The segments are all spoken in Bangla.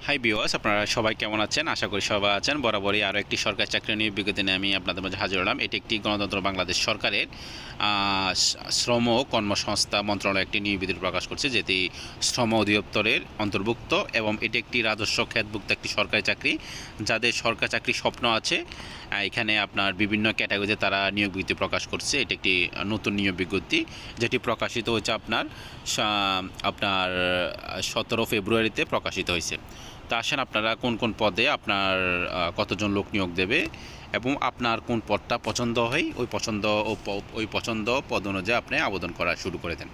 হাই ভিউয়ার্স, আপনারা সবাই কেমন আছেন? আশা করি সবাই আছেন। বরাবরই আরও একটি সরকারি চাকরি নিয়োগ বিজ্ঞপ্তি নিয়ে আমি আপনাদের মাঝে হাজির হলাম। এটি একটি গণতন্ত্র বাংলাদেশ সরকারের শ্রম ও কর্মসংস্থা মন্ত্রণালয় একটি নিয়োগ বিজ্ঞপ্তি প্রকাশ করছে, যেটি শ্রম অধিদপ্তরের অন্তর্ভুক্ত এবং এটি একটি রাজস্ব খাতভুক্ত একটি সরকারি চাকরি। যাদের সরকারি চাকরির স্বপ্ন আছে, এখানে আপনার বিভিন্ন ক্যাটাগরিতে তারা নিয়োগ বিজ্ঞপ্তি প্রকাশ করছে। এটি একটি নতুন নিয়োগ বিজ্ঞপ্তি, যেটি প্রকাশিত হয়েছে আপনার 17 ফেব্রুয়ারিতে প্রকাশিত হয়েছে। তা আসেন, আপনারা কোন কোন পদে আপনার কতজন লোক নিয়োগ দেবে এবং আপনার কোন পদটা পছন্দ হয় ওই পছন্দ পদ অনুযায়ী আপনি আবেদন করা শুরু করে দেন।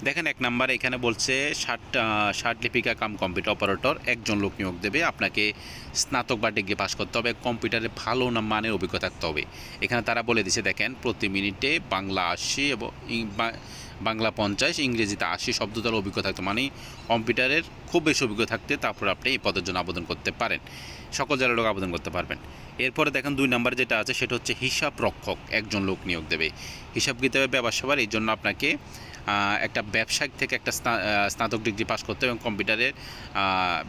দেখেন, 1 নম্বরে এখানে বলছে 60 লিপিকা কাম কম্পিউটার অপারেটর একজন লোক নিয়োগ দেবে। আপনাকে স্নাতক বা ডিগ্রি পাস করতে হবে, কম্পিউটারে ভালো মানের অভিজ্ঞতা থাকতে হবে। এখানে তারা বলে দিছে, দেখেন, প্রতি মিনিটে বাংলা 80 এবং বাংলা 50, ইংরেজিতে 80 শব্দ দ্বারা অভিজ্ঞতা থাকতে, মানে কম্পিউটারের খুব বেশি অভিজ্ঞতা থাকতে তারপর আপনি এই পদের জন্য আবেদন করতে পারেন। সকল জেলার লোক আবেদন করতে পারবেন। এরপরে দেখেন 2 নম্বর যেটা আছে সেটা হচ্ছে হিসাব রক্ষক একজন লোক নিয়োগ দেবে। হিসাব কিতাবে ব্যবসাবার, এই জন্য আপনাকে একটা ব্যবসায়িক থেকে একটা স্নাতক ডিগ্রি পাস করতে এবং কম্পিউটারের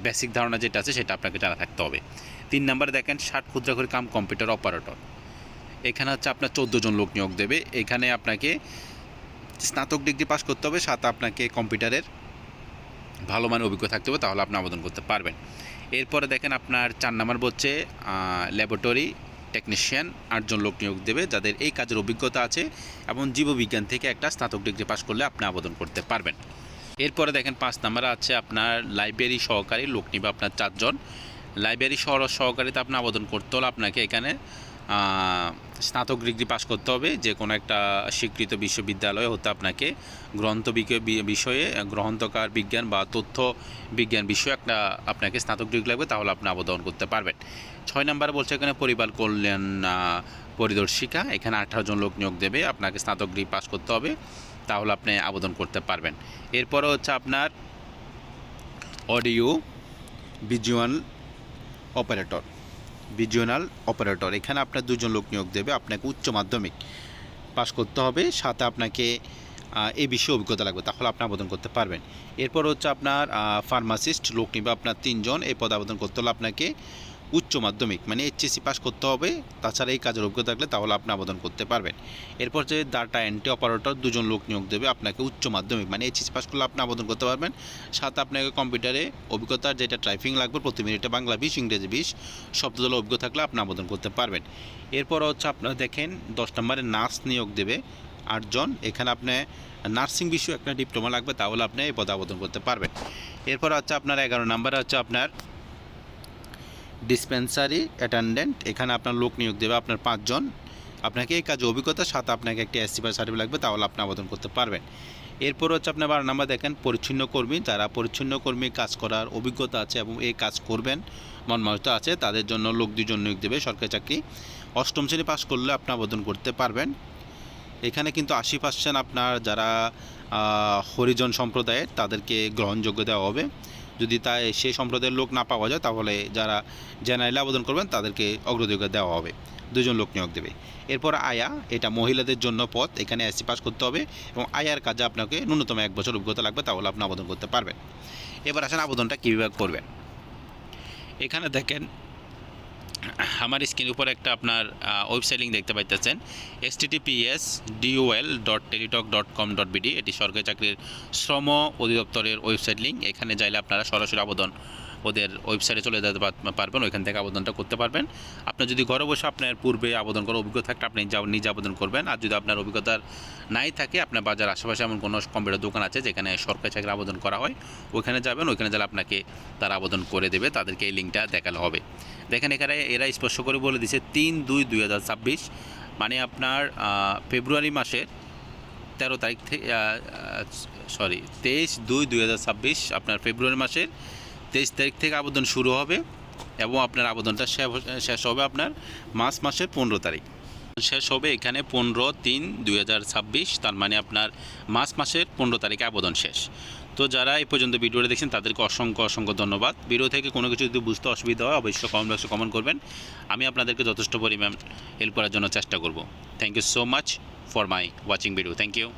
বেসিক ধারণা যেটা আছে সেটা আপনাকে জানা থাকতে হবে। 3 নম্বরে দেখেন 60 ক্ষুদ্রাক্ষরী কাম কম্পিউটার অপারেটর। এখানে হচ্ছে আপনার 14 জন লোক নিয়োগ দেবে। এখানে আপনাকে স্নাতক ডিগ্রি পাস করতে হবে, সাথে আপনাকে কম্পিউটারের ভালো মানের অভিজ্ঞতা থাকতে হবে, তাহলে আপনি আবেদন করতে পারবেন। এরপরে দেখেন আপনার 4 নম্বর বলছে ল্যাবরেটরি টেকনিশিয়ান 8 জন লোক নিয়োগ দেবে, যাদের এই কাজের অভিজ্ঞতা আছে এবং জীববিজ্ঞান থেকে একটা স্নাতক ডিগ্রি পাস করলে আপনি আবেদন করতে পারবেন। এরপরে দেখেন 5 নম্বরে আছে আপনার লাইব্রেরি সহকারী লোক নিবে আপনার 4 জন। লাইব্রেরি সহকারীতে আপনি আবেদন করতে হলে আপনাকে এখানে স্নাতক ডিগ্রি পাস করতে হবে। যে কোনো একটা স্বীকৃত বিশ্ববিদ্যালয়ে হতে আপনাকে গ্রন্থ বিষয়ে গ্রন্থকার বিজ্ঞান বা তথ্য বিজ্ঞান বিষয়ে একটা আপনাকে স্নাতক ডিগ্রি লাগবে, তাহলে আপনি আবেদন করতে পারবেন। 6 নম্বরে বলছে এখানে পরিবার কল্যাণ পরিদর্শিকা। এখানে 18 জন লোক নিয়োগ দেবে, আপনাকে স্নাতক ডিগ্রি পাস করতে হবে, তাহলে আপনি আবেদন করতে পারবেন। এরপরে হচ্ছে আপনার অডিও ভিজুয়াল অপারেটর। এখানে আপনার 2 জন লোক নিয়োগ দেবে, আপনাকে উচ্চ মাধ্যমিক পাস করতে হবে, সাথে আপনাকে এই বিষয়ে অভিজ্ঞতা লাগবে, তাহলে আপনি আবেদন করতে পারবেন। এরপর হচ্ছে আপনার ফার্মাসিস্ট লোক নিবে আপনার 3 জন। এই পদে আবেদন করতে হলে আপনাকে উচ্চ মাধ্যমিক মানে এইচএসসি পাস করতে হবে, তাছাড়া এই কাজের অভিজ্ঞতা থাকলে তাহলে আপনি আবেদন করতে পারবেন। এরপর যে ডাটা এন্ট্রি অপারেটর 2 জন লোক নিয়োগ দেবে, আপনাকে উচ্চ মাধ্যমিক মানে এইচএসসি পাস করলে আপনি আবেদন করতে পারবেন, সাথে আপনাকে কম্পিউটারে অভিজ্ঞতার যেটা টাইপিং লাগবে, প্রতি মিনিটে বাংলা 20, ইংরেজি 20 শব্দ দ্বারা অভিজ্ঞতা থাকলে আপনি আবেদন করতে পারবেন। এরপর হচ্ছে আপনার দেখেন 10 নম্বরে নার্স নিয়োগ দেবে 8 জন। এখানে আপনি নার্সিং বিষয়ে একটা ডিপ্লোমা লাগবে, তাহলে আপনি এই পদে আবেদন করতে পারবেন। এরপর হচ্ছে আপনার 11 নম্বরে হচ্ছে আপনার ডিসপেন্সারি অ্যাটেন্ডেন্ট। এখানে আপনার লোক নিয়োগ দেবে আপনার 5 জন। আপনাকে এই কাজে অভিজ্ঞতার সাথে আপনাকে একটি এসসি পাস সার্টিফিকেট লাগবে, তাহলে আপনি আবেদন করতে পারবেন। এরপর হচ্ছে আপনার 12 নম্বর দেখেন পরিচ্ছন্ন কর্মী। যারা পরিচ্ছন্ন কর্মী কাজ করার অভিজ্ঞতা আছে এবং এই কাজ করবেন মনমানসিকতা আছে, তাদের জন্য লোক 2 জন নিয়োগ দেবে সরকারি চাকরি। 8ম শ্রেণী পাস করলে আপনি আবেদন করতে পারবেন। এখানে কিন্তু 80% আপনার যারা হরিজন সম্প্রদায়ের তাদেরকে গ্রহণযোগ্য দেওয়া হবে। যদি সেই সম্প্রদায়ের লোক না পাওয়া যায়, তাহলে যারা জেনারেলে আবেদন করবেন তাদেরকে অগ্রাধিকার দেওয়া হবে। 2 জন লোক নিয়োগ দেবে। এরপর আয়া, এটা মহিলাদের জন্য পদ। এখানে এসসি পাস করতে হবে এবং আয়ার কাজে আপনাকে ন্যূনতম 1 বছর অভিজ্ঞতা লাগবে, তাহলে আপনি আবেদন করতে পারবেন। এবার আসেন আবেদনটা কীভাবে করবেন। এখানে দেখেন আমার স্ক্রিনের উপর একটা আপনার ওয়েবসাইট লিঙ্ক দেখতে পাইতেছেন, https://dol.teletalk.com.bd। এটি সরকারি চাকরির শ্রম অধিদপ্তরের ওয়েবসাইট লিঙ্ক। এখানে যাইলে আপনারা সরাসরি আবেদন ওদের ওয়েবসাইটে চলে যেতে পারবেন, ওইখান থেকে আবেদনটা করতে পারবেন। আপনার যদি ঘরে বসে আপনার পূর্বে আবেদন করার অভিজ্ঞতা থাকে, আপনি নিজে আবেদন করবেন। আর যদি আপনার অভিজ্ঞতার নাই থাকে, আপনার বাজার আশেপাশে এমন কোনো কম্পিউটার দোকান আছে যেখানে সরকারি চাকরি আবেদন করা হয়, ওইখানে যাবেন। ওইখানে গেলে আপনাকে তারা আবেদন করে দেবে, তাদেরকে এই লিঙ্কটা দেখালে হবে। দেখেন এখানে এরা স্পষ্ট করে বলে দিছে 3/2/2026, মানে আপনার ফেব্রুয়ারি মাসের 13 তারিখ থেকে 23/2/2026, আপনার ফেব্রুয়ারি মাসের 23 তারিখ থেকে আবেদন শুরু হবে এবং আপনার আবেদনটা শেষ হবে আপনার মার্চ মাসের 15 তারিখ শেষ হবে। এখানে 15/3/2026, তার মানে আপনার মার্চ মাসের 15 তারিখে আবেদন শেষ। তো যারা এই পর্যন্ত ভিডিওটা দেখছেন তাদেরকে অসংখ্য ধন্যবাদ। ভিডিও থেকে কোনো কিছু যদি বুঝতে অসুবিধা হয়, অবশ্যই কমেন্ট বক্সে কমেন্ট করবেন। আমি আপনাদেরকে যথেষ্ট পরিমাণ হেল্প করার জন্য চেষ্টা করব। Thank you so much for my watching video. Thank you.